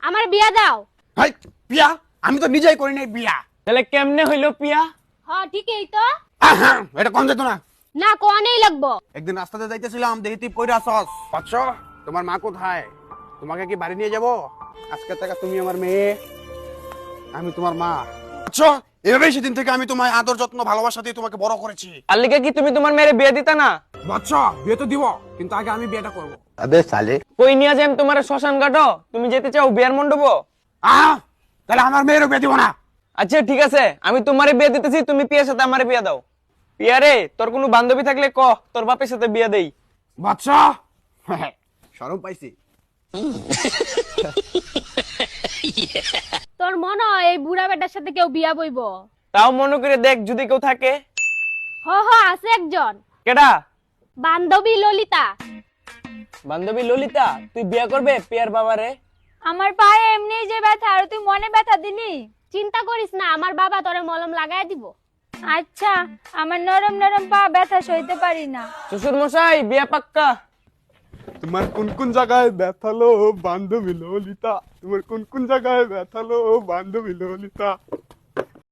আমার বিয়া দাও। হাই বিয়া আমি তো নিজেই করি নাই বিয়া। তাহলে কেমনে হইলো পিয়া? হ্যাঁ ঠিকই তো। এটা কোন যেত না। না কোয়ানেই লাগবো। একদিন রাস্তাতে যাইতেছিলাম, দেখি তুই পয়রা আসস। বাচ্চা তোমার মা কোথায়? তোমাকে কি বাড়ি নিয়ে যাব? আজকে থেকে তুমি আমার মেয়ে, আমি তোমার মা। আচ্ছা এভাবেই সেদিন থেকে আমি তোমায় আদর যত্ন ভালোবাসা দিয়ে তোমাকে বড় করেছি। আর লিগে কি তুমি তোমার মেয়ের বিয়ে দিতা না? বাচ্চা বিয়ে তো দিব, কিন্তু আগে আমি বিয়েটা করব। কই নিয়ে যাই তোমার শ্মশান ঘাটো? তুমি যেতে চাও বিয়ার মণ্ডপ? তাহলে আমার মেয়েরও বিয়ে দিব না। আচ্ছা ঠিক আছে, আমি তোমারে বিয়ে দিতেছি, তুমি পিয়ার সাথে আমারে বিয়ে দাও। পিয়া রে, তোর কোনো বান্ধবী থাকলে ক, তোর বাপের সাথে বিয়ে দেই। বাচ্চা শরম পাইছি। তোর মনে হয় এই বুড়া বেটার সাথে কেউ বিয়া বইব? তাও মনে করে দেখ যদি কেউ থাকে। আছে একজন। কেডা? বান্ধবী ললিতা। বান্ধবী ললিতা? তুই বিয়ে করবে পিয়ার বাবারে? আমার পায়ে এমনি যে ব্যথা, আর তুই মনে ব্যথা দিলি? চিন্তা করিস না, আমার বাবা তোরে মলম লাগাই দিব। আচ্ছা, আমার নরম নরম পা ব্যথা সইতে পারি না। শ্বশুর মশাই বিয়ে পাক্কা। তোমার কোন কোন জায়গায় ব্যথালো বান্ধবী ললিতা? তোমার কোন কোন জায়গায় ব্যথালো বান্ধবী ললিতা?